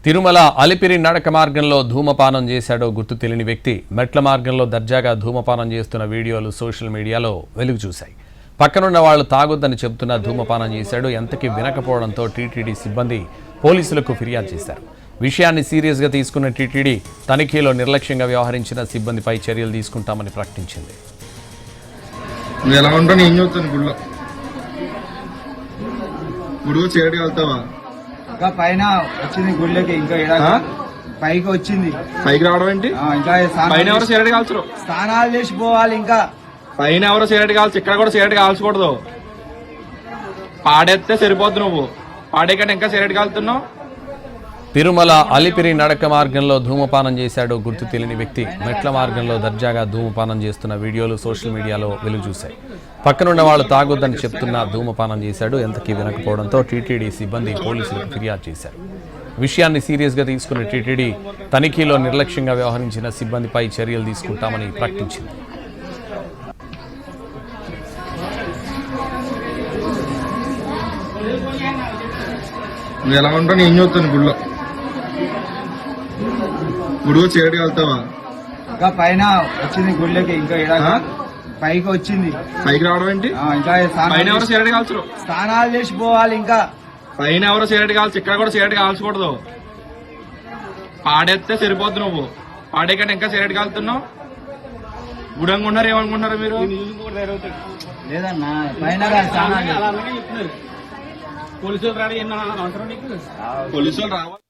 తిరుమల అలిపిరి నడక మార్గంలో ధూమపానం చేశాడో గుర్తు తెలియని వ్యక్తి మెట్ల మార్గంలో దర్జాగా ధూమపానం చేస్తున్న వీడియోలు సోషల్ మీడియాలో వెలుగు చూశాయి. పక్కనున్న వాళ్ళు తాగొద్దని చెబుతున్నా ధూమపానం చేశాడు. ఎంతకీ వినకపోవడంతో టీటీడీ సిబ్బంది పోలీసులకు ఫిర్యాదు చేశారు. విషయాన్ని సీరియస్గా తీసుకున్న టీటీడీ తనిఖీలో నిర్లక్ష్యంగా వ్యవహరించిన సిబ్బందిపై చర్యలు తీసుకుంటామని ప్రకటించింది. పైన వచ్చింది గుళ్ళకి ఇంకా పైకి వచ్చింది. పైకి రావడం ఏంటి? ఇంకా పైన ఎవరు సిగరెట్ కాల్చరు. స్నానాలు చేసి పోవాలి. ఇంకా పైన ఎవరు సిగరెట్ కాల్చు. ఇక్కడ కూడా సిగరెట్ కాల్చకూడదు. పాడేస్తే సరిపోద్దు. నువ్వు పాడే కంటే ఇంకా సిగరెట్ కాలుతున్నావు. తిరుమల అలిపిరి నడక మార్గంలో ధూమపానం చేశాడో గుర్తు తెలియని వ్యక్తి మెట్ల మార్గంలో దర్జాగా ధూమపానం చేస్తున్న వీడియోలు సోషల్ మీడియాలో వెలుగు చూశాయి. పక్కనున్న వాళ్ళు తాగొద్దని చెప్తున్నా ధూమపానం చేశాడు. ఎంతకీ వినకపోవడంతో టీటీడీ సిబ్బంది పోలీసులకు ఫిర్యాదు చేశారు. విషయాన్ని సీరియస్గా తీసుకున్న టీటీడీ తనిఖీలో నిర్లక్ష్యంగా వ్యవహరించిన సిబ్బందిపై చర్యలు తీసుకుంటామని ప్రకటించింది. నువ్వు ఎలా ఉంటావు? నేను చూస్తాను గుడిలో. గుడి చేయడానికి వెళ్తావా? ఇంకా పైన వచ్చింది గుళ్ళకి ఇంకా పైకి వచ్చింది. పైకి రావడం ఏంటి? ఇంకా పైన ఎవరు సిగరెట్ కాల్చరు. స్నానాలు చేసి పోవాలి. ఇంకా పైన ఎవరు సిగరెట్ కాల్చు. ఇక్కడ కూడా సిగరెట్ కాల్చకూడదు. పాడేస్తే సరిపోద్దు. నువ్వు పాడే కంటే ఇంకా సిగరెట్ కాలుతున్నావు. గుడంగా ఉన్నారు. ఏమనుకుంటున్నారు మీరు? లేదన్నా పైన స్నానాలు పోలీసులు రావాలి.